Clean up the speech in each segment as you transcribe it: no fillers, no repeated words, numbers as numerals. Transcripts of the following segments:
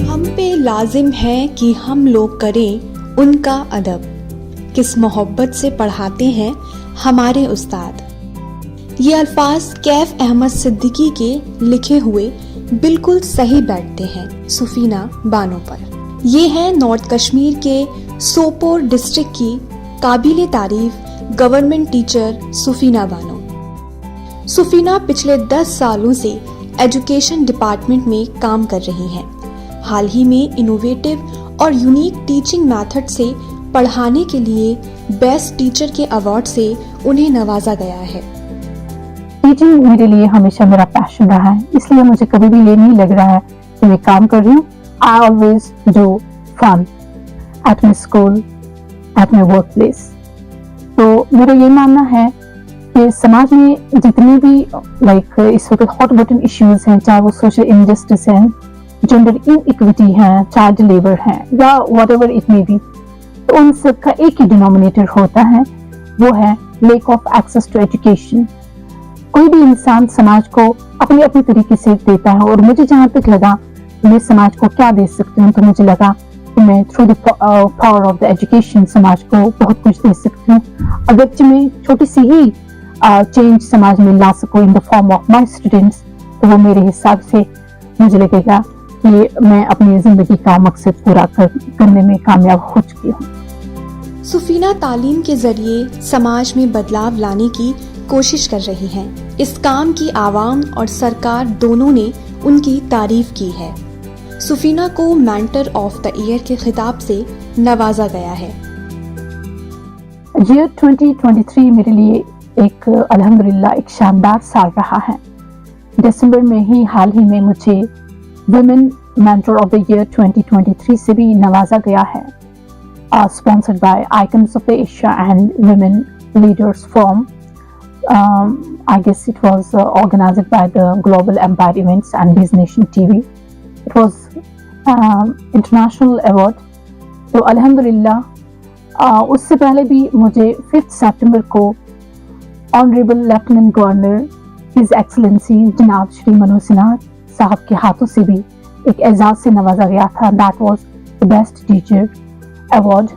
ہم پہ لازم ہے کہ ہم لوگ کریں ان کا ادب، کس محبت سے پڑھاتے ہیں ہمارے استاد۔ یہ الفاظ کیف احمد صدیقی کے لکھے ہوئے بالکل صحیح بیٹھتے ہیں سفینہ بانو پر۔ یہ ہے نارتھ کشمیر کے سوپور ڈسٹرکٹ کی قابل تعریف گورنمنٹ ٹیچر سفینہ بانو۔ سفینہ پچھلے 10 سالوں سے ایجوکیشن ڈپارٹمنٹ میں کام کر رہی ہیں۔ حال ہی میں انوویٹو اور یونیک ٹیچنگ میتھڈ سے پڑھانے کے لیے بیسٹ ٹیچر کے ایوارڈ سے انہیں نوازا گیا ہے۔ ٹیچنگ میرے لیے ہمیشہ میرا پیشن رہا ہے، اس لیے مجھے کبھی بھی یہ نہیں لگ رہا ہے کہ میں کام کر رہی ہوں۔ I always do fun at my school, at my workplace۔ تو میرا یہ ماننا ہے کہ سماج میں جتنے بھی اس وقت ہاٹ بٹن ایشوز ہیں، چاہے وہ سوشل انجسٹس ہیں، جینڈر ان ایکویٹی ہے، چائلڈ لیبر ہے، یا whatever it may be, تو ان سب کا ایک ہی ڈینومینیٹر ہوتا ہے، وہ ہے lack of access to education. کوئی بھی انسان سماج کو اپنے اپنے طریقے سے دیتا ہے، اور مجھے جہاں تک لگا میں سماج کو کیا دے سکتی ہوں، تو مجھے لگا کہ میں through the power of the education سماج کو بہت کچھ دے سکتی ہوں۔ اگرچہ میں چھوٹی سی ہی چینج سماج میں لا سکوں in the form of my students, تو وہ میرے حساب سے مجھے لگے گا کہ میں اپنی زندگی کا مقصد پورا کرنے میں کامیاب ہو چکی ہوں۔ سفینہ تعلیم کے ذریعے سماج میں بدلاؤ لانے کی کوشش کر رہی ہیں۔ اس کام کی عوام اور سرکار دونوں نے ان کی تعریف کی ہے۔ سفینہ کو مینٹر آف دا ایئر کے خطاب سے نوازا گیا ہے۔ ایئر 2023 میرے لیے الحمدللہ ایک شاندار سال رہا ہے۔ دسمبر میں ہی حال ہی میں مجھے women mentor of the year 2023 سے بھی نوازا گیا ہے، sponsored by Icons of Asia and Women Leaders Forum. I guess it was organized by the Global Empire Events and Biz Nation TV. It was international award. تو الحمدللہ اس سے پہلے بھی مجھے 5 سپٹمبر کو honourable lieutenant governor his excellency جناب شری منوج سنہا صاحب کے ہاتھوں سے بھی ایک اعزاز سے نوازا گیا تھا۔ That was the best teacher award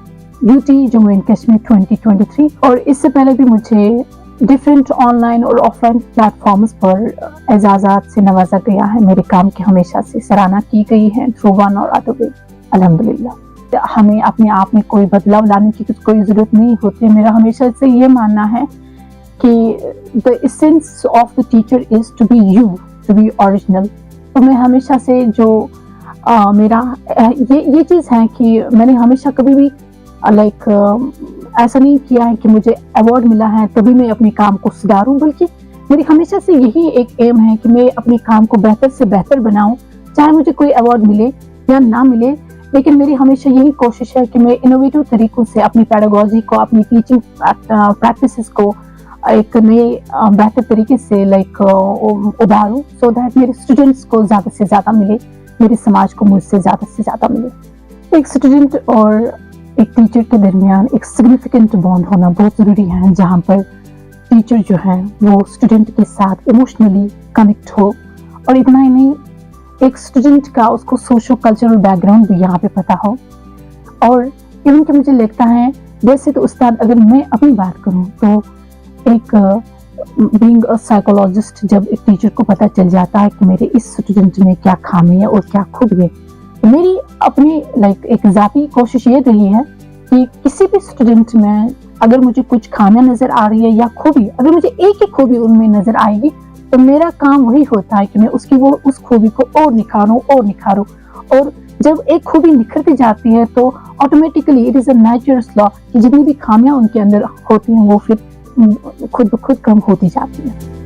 UT Jammu and Kashmir 2023۔ اور اس سے پہلے بھی مجھے ڈفرینٹ آن لائن اور آف لائن پلیٹ فارمز پر اعزازات سے نوازا گیا ہے۔ میرے کام کی ہمیشہ سے سراہنا کی گئی ہے تھرو ون اور ادر وے، الحمدللہ۔ ہمیں اپنے آپ میں کوئی بدلاؤ لانے کی کوئی ضرورت نہیں ہوتی۔ میرا ہمیشہ سے یہ ماننا ہے کہ the essence of the teacher is to be you, to be original۔ تو میں ہمیشہ سے جو میرا یہ چیز ہے کہ میں نے ہمیشہ کبھی بھی ایسا نہیں کیا ہے کہ مجھے ایوارڈ ملا ہے تبھی میں اپنے کام کو سدھاروں، بلکہ میری ہمیشہ سے یہی ایک ایم ہے کہ میں اپنے کام کو بہتر سے بہتر بناؤں، چاہے مجھے کوئی ایوارڈ ملے یا نہ ملے۔ لیکن میری ہمیشہ یہی کوشش ہے کہ میں انوویٹو طریقوں سے اپنی پیڈاگوجی کو، اپنی ٹیچنگ پریکٹسز کو ایک نئے بہتر طریقے سے ابھاروں، سو دیٹ میرے اسٹوڈنٹس کو زیادہ سے زیادہ ملے، میرے سماج کو مجھ سے زیادہ ملے۔ ایک اسٹوڈنٹ اور ایک ٹیچر کے درمیان ایک سگنیفیکنٹ بانڈ ہونا بہت ضروری ہے، جہاں پر ٹیچر جو ہے وہ اسٹوڈنٹ کے ساتھ ایموشنلی کنیکٹ ہو، اور اتنا ہی نہیں، ایک اسٹوڈنٹ کا اس کو سوشو کلچرل بیک گراؤنڈ بھی یہاں پہ پتہ ہو۔ اور ایون کہ مجھے لگتا ہے ویسے تو استاد، اگر میں اپنی بات کروں تو ایک بینگ اے سائیکولوجسٹ، جب ایک ٹیچر کو پتہ چل جاتا ہے کہ میرے اس اسٹوڈنٹ میں کیا خامی ہے اور کیا خوبی ہے، میری اپنی ایک ذاتی کوشش یہ رہی ہے کہ کسی بھی اسٹوڈنٹ میں اگر مجھے کچھ خامیاں نظر آ رہی ہے یا خوبی، اگر مجھے ایک ہی خوبی ان میں نظر آئے گی تو میرا کام وہی ہوتا ہے کہ میں اس خوبی کو اور نکھاروں۔ اور جب ایک خوبی نکھرتی جاتی ہے تو automatically it is a natural law کہ جتنی بھی خامیاں ان کے اندر ہوتی ہیں وہ پھر خود بخود کم ہوتی جاتی ہیں۔